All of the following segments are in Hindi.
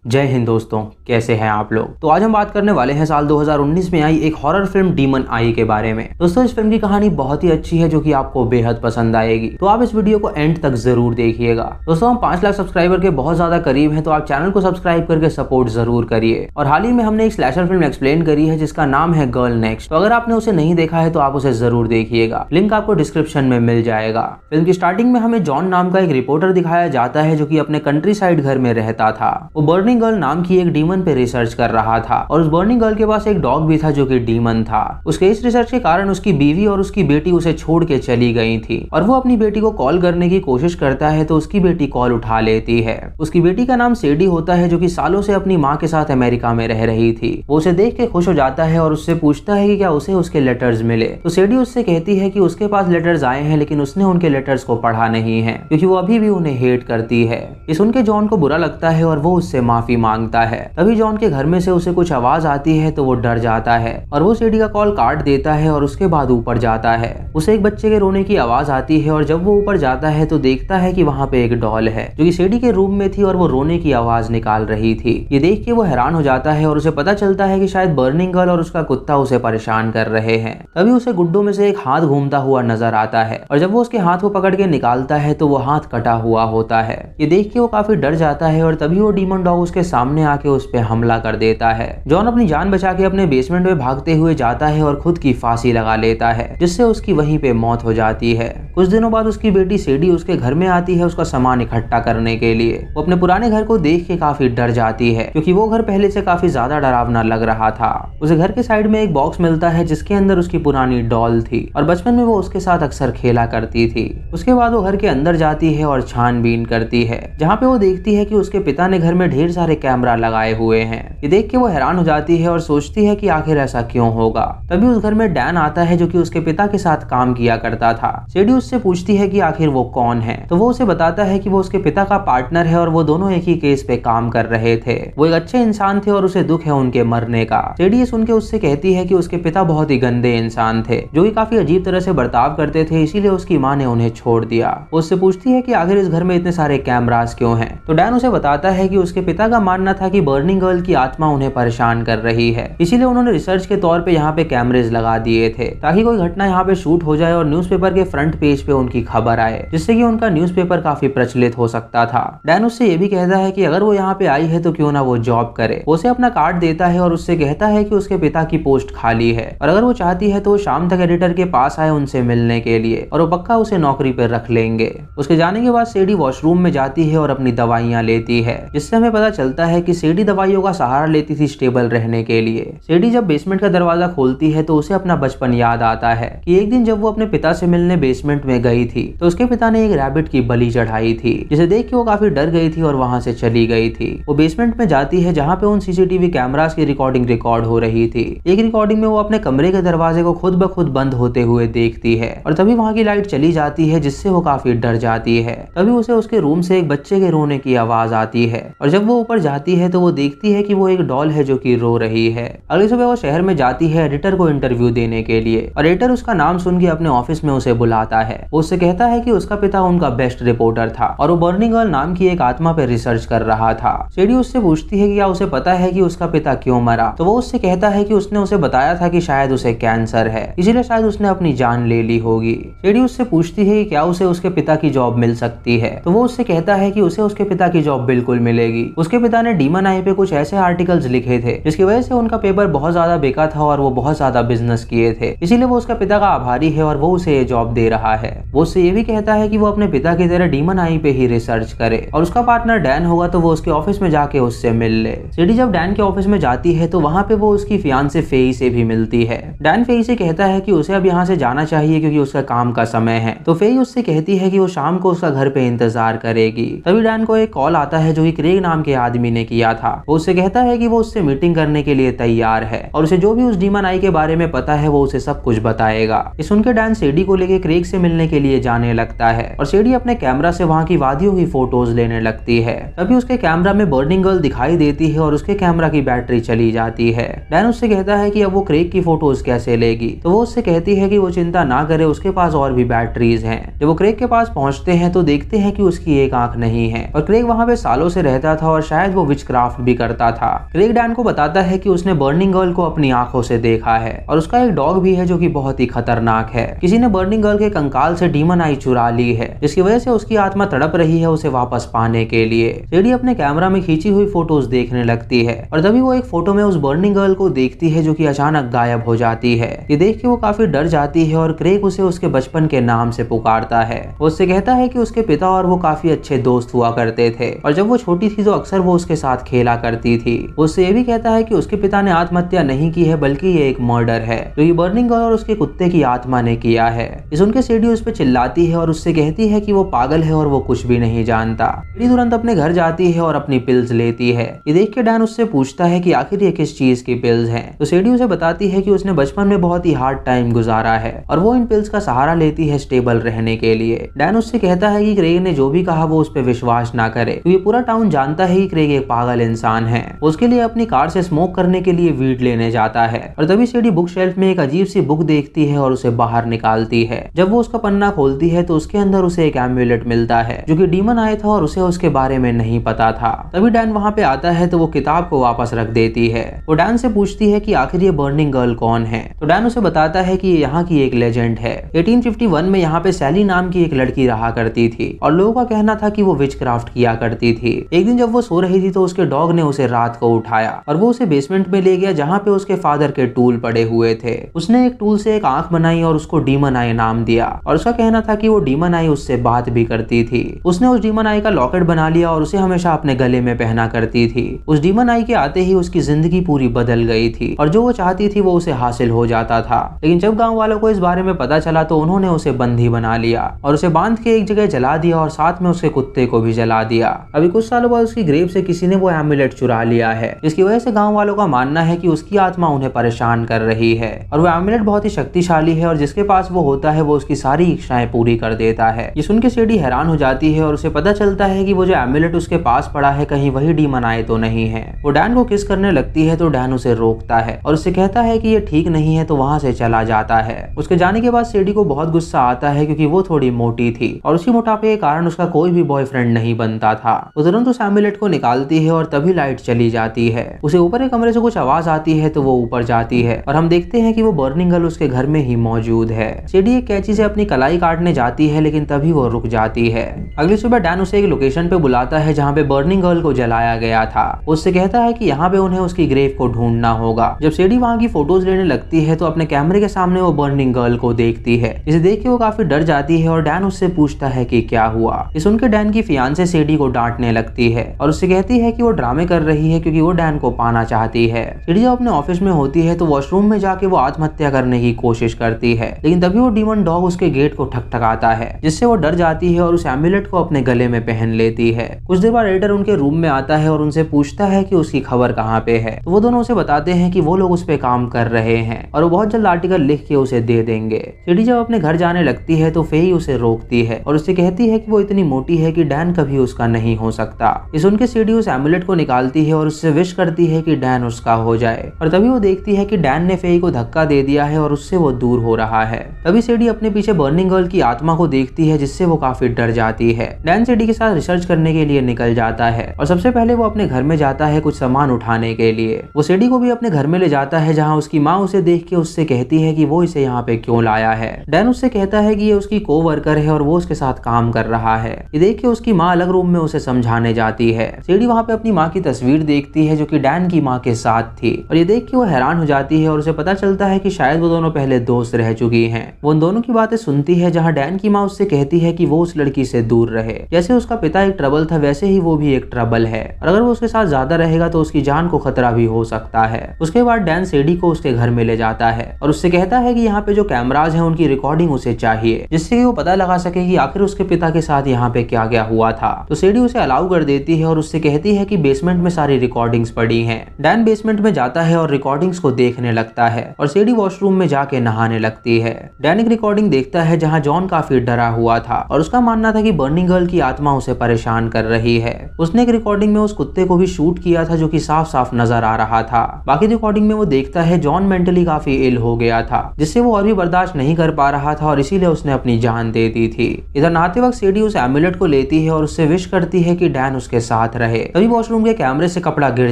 जय हिंद दोस्तों, कैसे हैं आप लोग। तो आज हम बात करने वाले हैं साल 2019 में आई एक हॉरर फिल्म डीमन आई के बारे में। दोस्तों इस फिल्म की कहानी बहुत ही अच्छी है जो कि आपको बेहद पसंद आएगी, तो आप इस वीडियो को एंड तक जरूर देखिएगा। दोस्तों हम 5 लाख सब्सक्राइबर के बहुत ज्यादा करीब हैं, तो आप चैनल को सब्सक्राइब करके सपोर्ट जरूर करिए। और हाल ही में हमने एक स्लैशर फिल्म एक्सप्लेन करी है जिसका नाम है गर्ल नेक्स्ट, तो अगर आपने उसे नहीं देखा है तो आप उसे जरूर देखिएगा, लिंक आपको डिस्क्रिप्शन में मिल जाएगा। फिल्म की स्टार्टिंग में हमें जॉन नाम का एक रिपोर्टर दिखाया जाता है जो कि अपने कंट्री साइड घर में रहता था। वो बर्निंग गर्ल नाम की एक डीमन पे रिसर्च कर रहा था और उस बर्निंग गर्ल के पास एक डॉग भी था जो कि डीमन था। उसके इस रिसर्च के कारण उसकी बीवी और उसकी बेटी उसे छोड़ के चली गई थी और वो अपनी बेटी को कॉल करने की कोशिश करता है तो उसकी बेटी कॉल उठा लेती है। उसकी बेटी का नाम सेडी होता है जो कि सालों से अपनी माँ के साथ अमेरिका में रह रही थी। वो उसे देख के खुश हो जाता है और उससे पूछता है कि क्या उसे उसके लेटर्स मिले। तो सेडी उससे कहती है कि उसके पास लेटर्स आए हैं लेकिन उसने उनके लेटर्स को पढ़ा नहीं है क्योंकि वो अभी भी उन्हें हेट करती है। ये सुन के जॉन को बुरा लगता है और वो उससे माफी मांगता है। तभी जॉन के घर में से उसे कुछ आवाज आती है तो वो डर जाता है और वो सेडी का कॉल काट देता है और उसके बाद ऊपर जाता है। उसे एक बच्चे के रोने की आवाज आती है और जब वो ऊपर जाता है तो देखता है कि वहाँ पे एक डॉल है जो कि सेडी के रूम में थी और वो रोने की आवाज निकाल रही थी। ये देख के वो हैरान हो जाता है और उसे पता चलता है कि शायद बर्निंग गर्ल और उसका कुत्ता उसे परेशान कर रहे हैं। तभी उसे गुड्डों में से एक हाथ घूमता हुआ नजर आता है और जब वो उसके हाथ को पकड़ के निकालता है तो वो हाथ कटा हुआ होता है। ये देख के वो काफी डर जाता है और तभी वो डीमन डॉग उसके सामने आके उस पे हमला कर देता है। जॉन अपनी जान बचा के अपने बेसमेंट में भागते हुए जाता है और खुद की फांसी लगा लेता है जिससे उसकी वहीं पे मौत हो जाती है। कुछ दिनों बाद उसकी बेटी सेडी उसके घर में आती है उसका सामान इकट्ठा करने के लिए। वो अपने पुराने घर को देख के काफी डर जाती है क्योंकि वो घर पहले से काफी ज्यादा डरावना लग रहा था। उसे घर के साइड में एक बॉक्स मिलता है जिसके अंदर उसकी पुरानी डॉल थी और बचपन में वो उसके साथ अक्सर खेला करती थी। उसके बाद वो घर के अंदर जाती है और छानबीन करती है जहाँ पे वो देखती है कि उसके पिता ने घर में ढेर सारे कैमरा लगाए हुए हैं। ये देख के वो हैरान हो जाती है और सोचती है कि आखिर ऐसा क्यों होगा। तभी उस घर में डैन आता है जो कि उसके पिता के साथ काम किया करता था। सेडी उससे पूछती है कि आखिर वो कौन है, तो वो उसे बताता है कि वो उसके पिता का पार्टनर है और वो दोनों एक ही केस पे काम कर रहे थे। वो एक अच्छे इंसान थे और उसे दुख है उनके मरने का। सेडी ये सुन के उससे कहती है कि उसके पिता बहुत ही गंदे इंसान थे जो कि काफी अजीब तरह से बर्ताव करते थे, इसीलिए उसकी माँ ने उन्हें छोड़ दिया। वो उससे पूछती है कि आखिर इस घर में इतने सारे कैमरास क्यों हैं। तो डैन उसे बताता है कि उसके पिता का मानना था कि बर्निंग गर्ल की आत्मा उन्हें परेशान कर रही है, इसीलिए उन्होंने रिसर्च के तौर पे यहाँ पे कैमरेज लगा दिए थे ताकि कोई घटना यहाँ पे शूट हो जाए और न्यूज़पेपर के फ्रंट पेज पे उनकी खबर आए, जिससे कि उनका न्यूज़पेपर काफी प्रचलित हो सकता था। डैन उससे ये भी कहता है कि अगर वो यहाँ पे आई है तो क्यों ना वो जॉब करे। वो उसे अपना कार्ड देता है और उससे कहता है कि उसके पिता की पोस्ट खाली है और अगर वो चाहती है तो वो शाम तक एडिटर के पास आए उनसे मिलने के लिए और वो पक्का उसे नौकरी पर रख लेंगे। उसके जाने के बाद सेडी वॉशरूम में जाती है और अपनी दवाइयाँ लेती है, जिससे हमें पता चलता है कि सेडी दवाइयों का सहारा लेती थी स्टेबल रहने के लिए। सेडी जब बेसमेंट का दरवाजा खोलती है तो उसे अपना बचपन याद आता है कि एक दिन जब वो अपने पिता से मिलने बेसमेंट में गई थी तो उसके पिता ने एक रैबिट की बलि चढ़ाई थी, जिसे देख के वो काफी डर गई थी और वहां से चली गई थी। वो बेसमेंट में जाती है जहाँ पे उन सीसीटीवी कैमरास की रिकॉर्डिंग रिकॉर्ड हो रही थी। एक रिकॉर्डिंग में वो अपने कमरे के दरवाजे को खुद ब खुद बंद होते हुए देखती है और तभी वहाँ की लाइट चली जाती है जिससे वो काफी डर जाती है। तभी उसे उसके रूम से एक बच्चे के रोने की आवाज आती है और जब वो ऊपर जाती है तो वो देखती है कि वो एक डॉल है जो कि रो रही है। अगली सुबह वो शहर में जाती है एडिटर को इंटरव्यू देने के लिए और एडिटर उसका नाम सुन के अपने ऑफिस में उसे बुलाता है। वो उससे कहता है कि उसका पिता उनका बेस्ट रिपोर्टर था और वो बर्निंग गर्ल नाम की एक आत्मा पे रिसर्च कर रहा था। सेडी उससे पूछती है कि क्या उसे पता है कि उसका पिता क्यों मरा, तो वो उससे कहता है कि उसने उसे बताया था कि शायद उसे कैंसर है, इसीलिए शायद उसने अपनी जान ले ली होगी। सेडी उससे पूछती है कि क्या उसे उसके पिता की जॉब मिल सकती है, तो वो उससे कहता है कि उसे उसके पिता की जॉब बिल्कुल मिलेगी। उसके पिता ने डीमन आई पे कुछ ऐसे आर्टिकल्स लिखे थे जिसकी वजह से उनका पेपर बहुत ज्यादा बिका था और वो बहुत ज्यादा बिजनेस किए थे, इसीलिए वो उसका पिता का आभारी है और वो उसे ये जॉब दे रहा है। वो उससे ये भी कहता है कि वो अपने पिता की तरह डीमन आई पे ही रिसर्च करे और उसका पार्टनर डैन होगा तो वो उसके ऑफिस में जाके उससे मिल ले। सीडी जब डैन के ऑफिस में जाती है तो वहाँ पे वो उसकी फियांसे फेई से भी मिलती है। डैन फेई से कहता है कि उसे अब यहाँ से जाना चाहिए क्योंकि उसका काम का समय है, तो फेई उससे कहती है कि वो शाम को उसका घर पे इंतजार करेगी। तभी डैन को एक कॉल आता है जो कि क्रेग नाम के आदमी ने किया था। वो उससे कहता है कि वो उससे मीटिंग करने के लिए तैयार है और उसे जो भी उस डीमन आई के बारे में पता है वो उसे सब कुछ बताएगा। ये सुनकर डैन सेडी को लेके क्रेग से मिलने के लिए जाने लगता है और सेडी अपने कैमरा से वहाँ की वादियों की फोटोज लेने लगती है। तभी उसके कैमरा में बर्निंग गर्ल दिखाई देती है और उसके कैमरा की बैटरी चली जाती है। डैन उससे कहता है कि अब वो क्रेग की फोटोज कैसे लेगी, तो वो उससे कहती है कि वो चिंता ना करे, उसके पास और भी बैटरीज हैं। जब वो क्रेग के पास पहुंचते हैं तो देखते हैं कि उसकी एक आंख नहीं है और क्रेग वहाँ पे सालों से रहता था और शायद वो विचक्राफ्ट भी करता था। क्रेग डैन को बताता है कि उसने बर्निंग गर्ल को अपनी आंखों से देखा है और उसका एक डॉग भी है जो कि बहुत ही खतरनाक है। किसी ने बर्निंग गर्ल के कंकाल से डीमन आई चुरा ली है, जिसकी वजह से उसकी आत्मा तड़प रही है उसे वापस पाने के लिए। सेडी अपने कैमरा में खींची हुई फोटोज देखने लगती है और तभी वो एक फोटो में उस बर्निंग गर्ल को देखती है जो कि अचानक गायब हो जाती है। ये देख के वो काफी डर जाती है और क्रेग उसे उसके बचपन के नाम से पुकारता है। वो उससे कहता है कि उसके पिता और वो काफी अच्छे दोस्त हुआ करते थे और जब वो छोटी थी तो अक्सर वो उसके साथ खेला करती थी। वो उससे ये भी कहता है कि उसके पिता ने आत्महत्या नहीं की है बल्कि ये एक मर्डर है जो ये बर्निंग गर्ल और उसके कुत्ते की आत्मा ने किया है। ये सुनकर सेडी उस पर चिल्लाती है और उससे कहती है कि वो पागल है और वो कुछ भी नहीं जानता। सेडी तुरंत अपने घर जाती है और अपनी पिल्स लेती है। ये देख के डैन उससे पूछता है कि आखिर ये किस चीज की पिल्स हैं। तो सेडी उसे बताती है कि उसने बचपन में बहुत ही हार्ड टाइम गुजारा है और वो इन पिल्स का सहारा लेती है स्टेबल रहने के लिए। डैन उससे कहता है कि क्रेग ने जो भी कहा वो उस पर विश्वास ना करे क्योंकि पूरा टाउन जानता है कि क्रेग एक पागल इंसान है। उसके लिए अपनी कार से स्मोक करने के लिए वीड लेने जाता है और तभी सेडी बुक शेल्फ में एक अजीब सी बुक देखती है और उसे बाहर निकालती है। जब वो उसका पन्ना खोलती है तो उसके अंदर उसे एक एम्यूलेट मिलता है जो कि डीमन आया था और उसे उसके बारे में नहीं पता था। तभी डैन वहाँ पे आता है तो वो किताब को वापस रख देती है। वो डैन से पूछती है कि आखिर ये बर्निंग गर्ल कौन है। तो डैन उसे बताता है कि ये यहाँ की एक लेजेंड है। 1851 में यहाँ पे सैली नाम की एक लड़की रहा करती थी और लोगों का कहना था कि वो विचक्राफ्ट किया करती थी। एक दिन जब वो सो रही थी तो उसके डॉग ने उसे रात को उठाया और वो उसे बेसमेंट में ले गया जहाँ पे उसके फादर के टूल पड़े हुए थे। उसने एक टूल से एक आंख बनाई और उसको डीमन आई नाम दिया और उसका कहना था कि वो डीमन आई उससे बात भी करती थी। उसने उस डीमन आई का लॉकेट बना लिया और उसे हमेशा अपने गले में पहना करती थी। उस डीमन आई के आते ही उसकी जिंदगी पूरी बदल गई थी और जो वो चाहती थी वो उसे हासिल हो जाता था। लेकिन जब गांव वालों को इस बारे में पता चला तो उन्होंने उसे बंदी बना लिया और उसे बांध के एक जगह जला दिया और साथ में उसके कुत्ते को भी जला दिया। अभी कुछ सालों बाद उसकी ग्रेव से किसी ने वो एम्यूलेट चुरा लिया है, जिसकी वजह से गांव वालों का मानना है कि उसकी आत्मा उन्हें परेशान कर रही है और वो एम्यूलेट बहुत ही शक्तिशाली है और जिसके पास वो होता है वो उसकी सारी इच्छाएं पूरी कर देता है। ये सुन के सेडी हैरान हो जाती है और उसे पता चलता है कि वो जो एम्यूलेट उसके पास पड़ा है कहीं वही डीमन आए तो नहीं है। वो डैन को किस करने लगती है तो डैन उसे रोकता है और उससे कहता है कि ये ठीक नहीं है तो वहां से चला जाता है। उसके जाने के बाद सेडी को बहुत गुस्सा आता है क्योंकि वो थोड़ी मोटी थी और उसी मोटापे के कारण उसका कोई भी बॉयफ्रेंड नहीं बनता था। वो तुरंत उस एम्यूलेट को निकालती है और तभी लाइट चली जाती है। उसे ऊपर के कमरे से कुछ आवाज आती है तो वो ऊपर जाती है और हम देखते हैं कि वो बर्निंग गर्ल उसके घर में ही मौजूद है। सेडी एक कैंची से अपनी कलाई काटने जाती है लेकिन तभी वो रुक जाती है। अगली सुबह डैन उसे एक लोकेशन पे बुलाता है जहाँ पे बर्निंग गर्ल को जलाया गया था। उससे कहता है कि यहाँ पे उन्हें उसकी ग्रेव को ढूंढना होगा। जब सेडी वहाँ की फोटोज लेने लगती है तो अपने कैमरे के सामने वो बर्निंग गर्ल को देखती है। इसे देख के वो काफी डर जाती है और डैन उससे पूछता है कि क्या हुआ। ये सुनकर डैन की फियांसे सेडी को डांटने लगती है और उससे कहती है कि वो ड्रामे कर रही है क्योंकि वो डैन को पाना चाहती है। सेडी जब अपने ऑफिस में होती है तो वॉशरूम में जाके वो आत्महत्या करने की कोशिश करती है, लेकिन तभी वो डीमन डॉग उसके गेट को ठकठकाता है जिससे वो डर जाती है और उस एम्यूलेट को अपने गले में पहन लेती है। कुछ देर बाद एडिटर उनके रूम में आता है और उनसे पूछता है कि उसकी खबर कहाँ पे है। तो वो दोनों उसे बताते हैं कि वो लोग उस पे काम कर रहे हैं और वो बहुत जल्द आर्टिकल लिख के उसे दे देंगे। सेडी जब अपने घर जाने लगती है तो फेई उसे रोकती है और उससे कहती है कि वो इतनी मोटी है कि डैन कभी उसका नहीं हो सकता। ये सुन के सेडी उस एम्यूलेट को निकालती है और उससे विश करती है कि डैन उसका हो जाए और तभी वो देखती है कि डैन ने फेई को धक्का दे दिया है और उससे वो दूर हो रहा है। तभी सेडी अपने पीछे बर्निंग गर्ल की आत्मा को देखती है जिससे वो काफी डर जाती है। डैन सेडी के साथ रिसर्च करने के लिए निकल जाता है और सबसे पहले वो अपने घर में जाता है कुछ सामान उठाने के लिए। वो सेडी को भी अपने घर में ले जाता है जहाँ उसकी माँ उसे देख के उससे कहती है कि वो इसे यहाँ पे क्यों लाया है। डैन उससे कहता है कि ये उसकी कोवर्कर है और वो उसके साथ काम कर रहा है। ये देख के उसकी माँ अलग रूम में उसे समझाने जाती है। सेडी वहाँ पे अपनी माँ की तस्वीर देखती है जो कि डैन की माँ के साथ थी और ये देख के वो हैरान हो जाती है और उसे पता चलता है कि शायद वो दोनों पहले दोस्त रह चुकी हैं। वो उन दोनों की बातें सुनती है जहाँ डैन की माँ उससे कहती है कि वो उस लड़की से दूर रहे। जैसे उसका पिता एक ट्रबल था वैसे ही वो भी एक ट्रबल है और अगर वो उसके साथ ज्यादा रहेगा तो उसकी जान को खतरा भी हो सकता है। उसके बाद डैन सेडी को उसके घर में ले जाता है और उससे कहता है कि यहाँ पे जो कैमराज हैं उनकी रिकॉर्डिंग उसे चाहिए जिससे कि वो पता लगा सके कि आखिर उसके पिता के साथ यहाँ पे क्या क्या हुआ था। तो सेडी उसे अलाउ कर देती है और उससे कहती है कि बेसमेंट में सारी रिकॉर्डिंग्स पड़ी हैं। डैन बेसमेंट में जाता है और रिकॉर्डिंग्स को देखने लगता है और सेडी वॉशरूम में जाके नहाने लगती है। डैन एक रिकॉर्डिंग देखता है जहाँ जॉन काफी डरा हुआ था और उसका मानना था कि बर्निंग गर्ल की आत्मा उसे परेशान कर रही है। उसने एक रिकॉर्डिंग में उस कुत्ते को भी शूट किया था जो कि साफ साफ नजर आ रहा था। बाकी रिकॉर्डिंग में वो देखता है जॉन मेंटली काफी इल हो गया था जिससे वो और भी बर्दाश्त नहीं कर पा रहा था और इसीलिए उसने अपनी जान दे दी थी। इधर नहाते वक्त सेडी उस एम्यूलेट को लेती है और उससे विश करती है कि डैन उसके साथ रहे। तभी वॉशरूम के कैमरे से कपड़ा गिर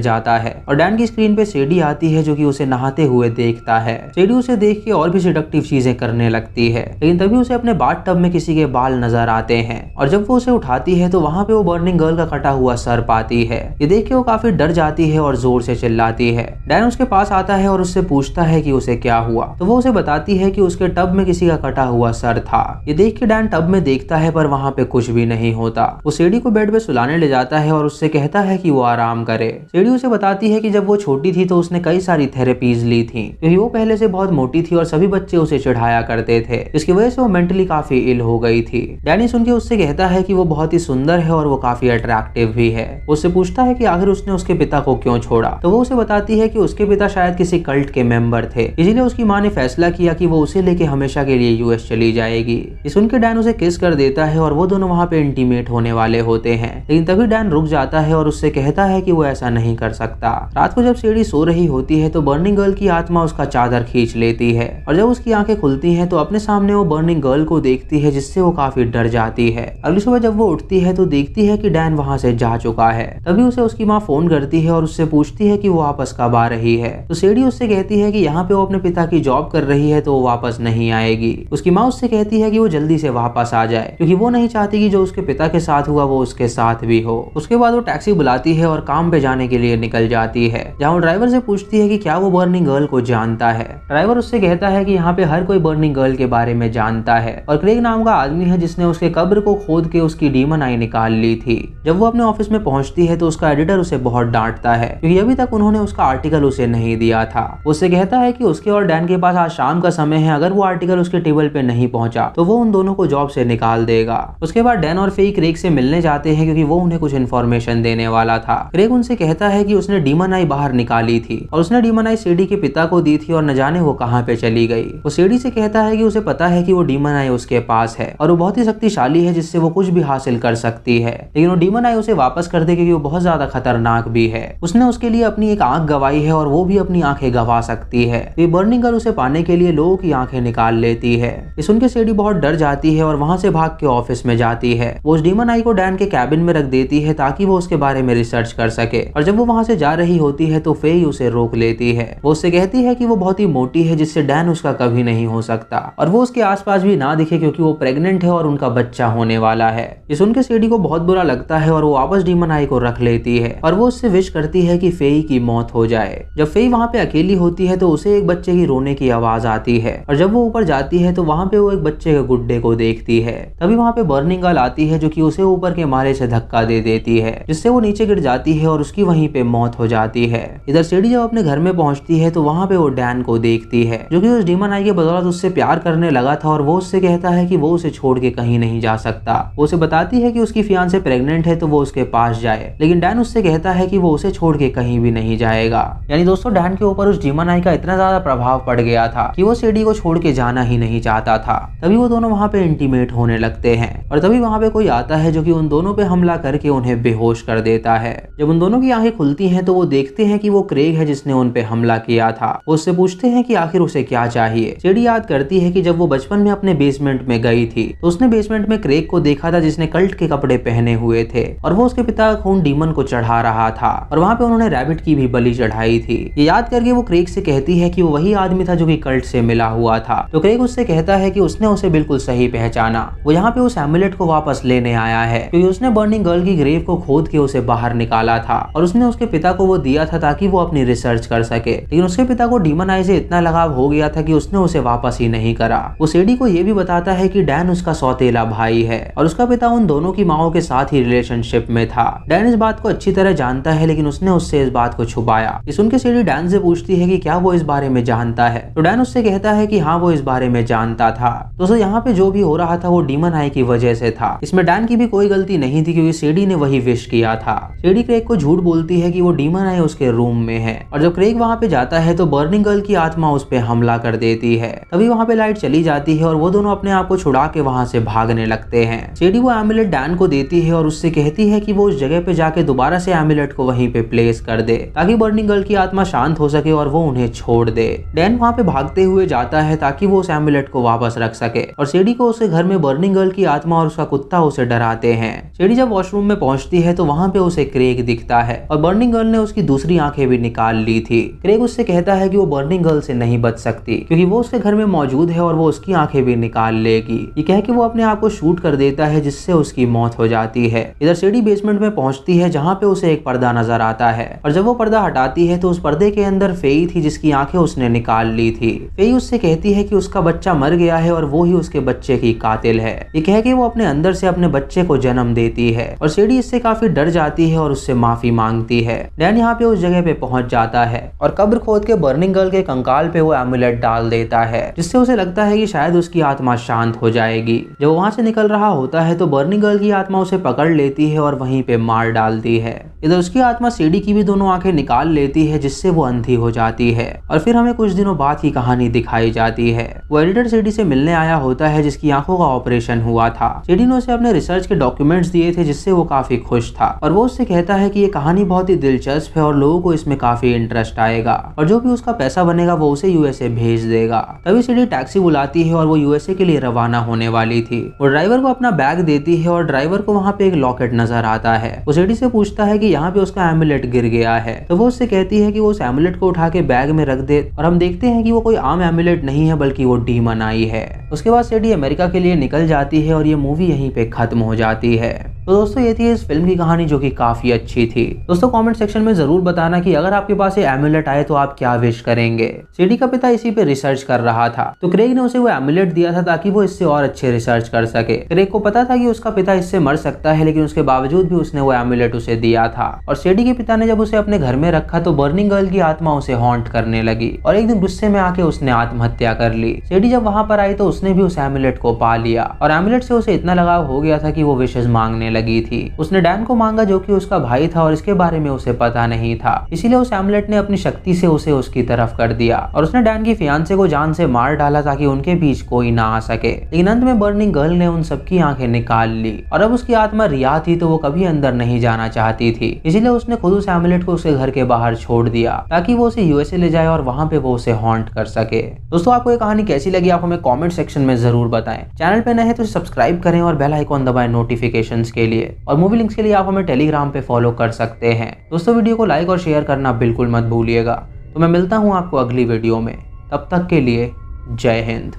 जाता है और डैन की स्क्रीन पे सेडी आती है जो कि उसे नहाते हुए देखता है। सेडी उसे देख के और भी सिडक्टिव चीजें करने लगती है, लेकिन तभी उसे अपने बाथ टब में किसी के बाल नजर आते हैं और जब वो उसे उठाती है तो वहाँ पे वो बर्निंग गर्ल का कटा हुआ सर पाती है। ये देख के वो काफी डर जाती है और जोर से चिल्लाती है। डैन उसके पास आता है और उससे पूछता है कि उसे क्या हुआ, तो वो उसे बताती है कि उसके टब में किसी का कटा हुआ सर था। ये देख के डैन टब में देखता है पर वहाँ पे कुछ भी नहीं होता। वो सेडी को बेड पे सुलाने ले जाता है और उससे कहता है कि वो आराम करे। सेडी उसे बताती है कि जब वो छोटी थी तो उसने कई सारी थेरेपीज ली थी क्योंकि वो पहले से बहुत मोटी थी और सभी बच्चे उसे चिढ़ाया करते थे, जिसकी वजह से वो मेंटली काफी इल हो गई थी। डैनी सुन के उससे कहता है कि वो बहुत ही सुंदर है और वो काफी अट्रैक्टिव भी है। उससे पूछता है कि आखिर उसने उसके पिता को क्यों छोड़ा, तो वो उसे बताती है कि उसके पिता शायद किसी कल्ट के मेंबर थे, इसीलिए उसकी माँ ने फैसला किया कि वो उसे लेके हमेशा के लिए यूएस चली जाएगी। ये सुन के डैन उसे किस कर देता है और वो दोनों वहाँ पे इंटीमेट होने वाले होते हैं, लेकिन तभी डैन रुक जाता है और उससे कहता है कि वो ऐसा नहीं कर सकता। रात को जब सेडी सो रही होती है तो बर्निंग गर्ल की आत्मा उसका चादर खींच लेती है और जब उसकी आंखें खुलती हैं तो अपने सामने वो बर्निंग गर्ल को देखती है, जिससे वो काफी डर जाती है। अगली सुबह जब वो उठती है तो देखती है कि डैन वहाँ से जा चुका है। तभी उसे उसकी माँ फोन करती है और उससे पूछती है कि वो वापस कब आ रही है, तो सेडी उससे कहती है कि यहाँ पे वो अपने पिता की जॉब कर रही है तो वो वापस नहीं आएगी। उसकी माँ उससे कहती है कि वो जल्दी से वापस आ जाए क्योंकि वो नहीं चाहती कि जो उसके पिता के साथ हुआ वो उसके साथ भी हो। उसके बाद वो टैक्सी बुलाती है और काम पे जाने के लिए निकल जाती है, जहाँ वो ड्राइवर से पूछती है कि क्या वो बर्निंग गर्ल को जानता है। ड्राइवर उससे कहता है कि यहाँ पे हर कोई बर्निंग गर्ल के बारे में जानता है और क्रेग नाम का आदमी है जिसने उसके कब्र को खोद के उसकी डीमन आई निकाल ली थी। जब वो अपने ऑफिस में पहुंचती है तो उसका एडिटर उसे बहुत डांटता है क्योंकि अभी तक उन्होंने उसका आर्टिकल उसे नहीं दिया था। उससे कहता है कि उसके और डैन के पास आज शाम का समय है, अगर वो आर्टिकल उसके टेबल पे नहीं पहुंचा तो वो उन दोनों को जॉब से निकाल देगा। उसके बाद डैन और फेई क्रेग से मिलने जाते हैं क्योंकि वो उन्हें कुछ इन्फॉर्मेशन देने वाला था। क्रेग उनसे कहता है कि उसने डीमन आई बाहर निकाली थी और उसने डीमन आई सेडी के पिता को दी थी और न जाने वो कहाँ पे चली गई। वो सेडी से कहता है कि उसे पता है कि वो डीमन आई उसके पास है और वो बहुत ही शक्तिशाली है जिससे वो कुछ भी हासिल कर सकती है, लेकिन वो डीमन आई उसे वापस कर दे क्योंकि वो बहुत ज्यादा खतरनाक भी है। उसने उसके लिए अपनी एक आंख गवाई है और वो भी अपनी आंखें गवा सकती है। ये बर्निंग गर्ल उसे पाने के लिए लोगों की आंखें निकाल लेती है। ये सुन के सेडी बहुत डर जाती है और वहां से भाग के ऑफिस में जाती है। वो उस डीमन आई को डैन के कैबिन में रख देती है ताकि वो उसके बारे में रिसर्च कर सके और जब वो वहां से जा रही होती है तो फेई उसे रोक लेती है। वो उससे कहती है कि वो बहुत ही मोटी है जिससे डैन उसका कभी नहीं हो सकता और वो उसके आसपास भी ना दिखे क्योंकि वो प्रेग्नेंट है और उनका बच्चा होने वाला है। ये सुन के सेडी को बहुत बुरा लगता है और वो वापस डीमन आई को रख लेती है और वो उससे विश करती है कि फेई की मौत हो जाए। जब फेई वहाँ पे अकेली होती है तो उसे एक बच्चे की रोने की आवाज आती है और जब वो ऊपर जाती है तो वहाँ पे वो एक बच्चे के गुड्डे को देखती है। तभी वहाँ पे बर्निंग गर्ल आती है जो कि उसे ऊपर के मारे से धक्का दे देती है, जिससे वो नीचे गिर जाती है और उसकी वहीं पे मौत हो जाती है। इधर सेडी जब अपने घर में पहुंचती है तो वहाँ पे वो डैन को देखती है जो कि उस डीमन आई के बदौलत उससे प्यार करने लगा था और वो उससे कहता है कि वो उसे छोड़ के कहीं नहीं जा सकता। वो उसे बताती है कि उसकी फियांसे प्रेग्नेंट है तो वो उसके पास जाए, लेकिन डैन उससे कहता है कि वो उसे छोड़ के कहीं भी नहीं जाएगा। यानी दोस्तों डैन के ऊपर उस डीमन आई का इतना ज्यादा प्रभाव पड़ गया था कि वो सेडी को छोड़ के जाना ही नहीं चाहता था। तभी वो दोनों वहाँ पे इंटीमेट होने लगते हैं और तभी वहाँ पे कोई आता है जो कि उन दोनों पे हमला करके उन्हें बेहोश कर देता है। जब उन दोनों की आंखें खुलती हैं तो वो देखते हैं कि वो क्रेग है जिसने उन पे हमला किया था। वो उससे पूछते हैं कि आखिर उसे क्या चाहिए। सेडी याद करती है कि जब वो बचपन में अपने बेसमेंट में गई थी तो उसने बेसमेंट में क्रेग को देखा था जिसने कल्ट के कपड़े पहने हुए थे और वो उसके पिता का खून डीमन को चढ़ा रहा था और वहाँ पे उन्होंने रैबिट की भी बलि चढ़ाई थी। ये याद करके वो क्रेग से कहती है कि वो वही आदमी था जो कि कल्ट से मिला हुआ था। तो क्रेग उससे कहता है कि उसने उसे बिल्कुल सही पहचाना, वो यहाँ पे उस एमुलेट को वापस लेने आया है क्योंकि उसने बर्निंग गर्ल की ग्रेव को खोद के उसे बाहर निकाला था और उसने उसके पिता को वो दिया था ताकि वो अपनी रिसर्च कर सके, लेकिन उसके पिता को डीमन आई से इतना लगाव हो गया था कि उसने उसे वापस ही नहीं करा। वो सेडी को ये भी बताता है कि डैन उसका सौतेला भाई है और उसका पिता उन दोनों की माओं के साथ ही रिलेशनशिप में था। डैन इस बात को अच्छी तरह जानता है लेकिन उसने उससे इस बात को छुपाया। ये सुन के सेडी डैन से पूछती है कि क्या वो इस बारे में जानता है, तो डैन उससे कहता है कि हाँ वो इस बारे में जानता था। दोस्तों यहाँ पे जो भी हो रहा था वो डीमन आई की वजह से था, इसमें डैन की भी कोई गलती नहीं थी क्योंकि सेडी ने वही विश किया था। सेडी क्रेग को झूठ बोलती है कि वो डीमन आई उसके रूम में है और जब क्रेग वहाँ पे जाता है तो बर्निंग गर्ल की आत्मा उस पे हमला कर देती है। तभी वहाँ पे लाइट चली जाती है और वो दोनों अपने आप को छुड़ा के वहाँ से भागने लगते हैं। सेडी वो एमुलेट डैन को देती है और उससे कहती है कि वो उस जगह पे जाके दोबारा से एमुलेट को वहीं पे प्लेस कर दे ताकि बर्निंग गर्ल की आत्मा शांत हो सके और वो उन्हें छोड़ दे। डैन वहाँ पे भागते हुए जाता है ताकि वो उस एमुलेट को वापस रख सके और सेडी को उसके घर में बर्निंग गर्ल की आत्मा और उसका कुत्ता उसे डराते हैं। सेडी जब वॉशरूम में पहुंचती है तो तो वहाँ पे उसे क्रेग दिखता है और बर्निंग गर्ल ने उसकी दूसरी आंखें भी निकाल ली थी। क्रेग उससे कहता है कि वो बर्निंग गर्ल से नहीं बच सकती क्योंकि वो उसके घर में मौजूद है और वो उसकी आंखें भी निकाल लेगी। ये कह के वो अपने आप को शूट कर देता है जिससे उसकी मौत हो जाती है। इधर सीडी बेसमेंट में पहुंचती है जहाँ पे उसे एक पर्दा नजर आता है और जब वो पर्दा हटाती है तो उस पर्दे के अंदर फेई थी जिसकी आंखें उसने निकाल ली थी। फेई उससे कहती है कि उसका बच्चा मर गया है और वो ही उसके बच्चे की कातिल है। ये कह के वो अपने अंदर से अपने बच्चे को जन्म देती है और सीडी इससे काफी डर जाती है और उससे माफी मांगती है। डैन यहाँ पे उस जगह पे पहुंच जाता है और कब्र खोद के बर्निंग गर्ल के कंकाल पे वो एमुलेट डाल देता है जिससे उसे लगता है कि शायद उसकी आत्मा शांत हो जाएगी। जब वो वहां से निकल रहा होता है तो बर्निंग गर्ल की आत्मा उसे पकड़ लेती है और वहीं पे मार डालती है। इधर उसकी आत्मा सीडी की भी दोनों आंखें निकाल लेती है जिससे वो अंधी हो जाती है और फिर हमें कुछ दिनों बाद की कहानी दिखाई जाती है। वो एडिटर सीडी से मिलने आया होता है जिसकी आंखों का ऑपरेशन हुआ था। सीडी ने उसे अपने रिसर्च के डॉक्यूमेंट्स दिए थे जिससे वो काफी खुश था और वो उससे कहता है कि ये कहानी बहुत ही दिलचस्प है और लोगों को इसमें काफी इंटरेस्ट आएगा और जो भी उसका पैसा बनेगा वो उसे यूएसए भेज देगा। तभी सीडी टैक्सी बुलाती है और वो यूएसए के लिए रवाना होने वाली थी। वो ड्राइवर को अपना बैग देती है और ड्राइवर को वहाँ पे एक लॉकेट नजर आता है। वो सीडी से पूछता है कि यहाँ पे उसका एमुलेट गिर गया है तो वो उससे कहती है कि वो उस एमुलेट को उठा के बैग में रख दे और हम देखते हैं कि वो कोई आम एमुलेट नहीं है बल्कि वो डीमन आई है। उसके बाद सीडी अमेरिका के लिए निकल जाती है और ये मूवी यहीं पे खत्म हो जाती है। तो दोस्तों ये थी इस फिल्म की कहानी जो कि काफी अच्छी थी। दोस्तों कमेंट सेक्शन में जरूर बताना कि अगर आपके पास ये एमुलेट आए तो आप क्या विश करेंगे। सीडी का पिता इसी पे रिसर्च कर रहा था तो क्रेग ने उसे वो एमुलेट दिया था ताकि वो इससे और अच्छे रिसर्च कर सके। क्रेग को पता था कि उसका पिता इससे मर सकता है लेकिन उसके बावजूद भी उसने वो एमुलेट उसे दिया था और सीडी के पिता ने जब उसे अपने घर में रखा तो बर्निंग गर्ल की आत्मा उसे हॉन्ट करने लगी और एक दिन गुस्से में आके उसने आत्महत्या कर ली। सीडी जब वहां पर आई तो उसने भी उस एमुलेट को पा लिया और एमुलेट से उसे इतना लगाव हो गया था कि वो विशेष मांगने लगी थी। उसने डैन को मांगा जो कि उसका भाई था और इसके बारे में उसे पता नहीं था, इसीलिए उस एमुलेट ने अपनी शक्ति से उसे उसकी तरफ कर दिया और उसने डैन की फियांसे को जान से मार डाला ताकि उनके बीच कोई ना आ सके। लेकिन अंत में बर्निंग गर्ल ने उन सबकी आंखें निकाल ली और अब उसकी आत्मा रिया थी तो वो कभी अंदर नहीं जाना चाहती थी, इसीलिए उसने खुद उस एमुलेट को उसके घर के बाहर छोड़ दिया ताकि वो उसे यूएसए ले जाए और वहां पे वो उसे हॉन्ट कर सके। दोस्तों आपको ये कहानी कैसी लगी आप हमें कमेंट सेक्शन में जरूर बताएं। चैनल पे नए हैं तो सब्सक्राइब करें और बेल आइकॉन दबाएं नोटिफिकेशंस के लिए और मूवी लिंक्स के लिए आप हमें टेलीग्राम पे फॉलो कर सकते हैं। दोस्तों वीडियो को लाइक और शेयर करना बिल्कुल मत भूलिएगा। तो मैं मिलता हूँ आपको अगली वीडियो में, तब तक के लिए जय हिंद।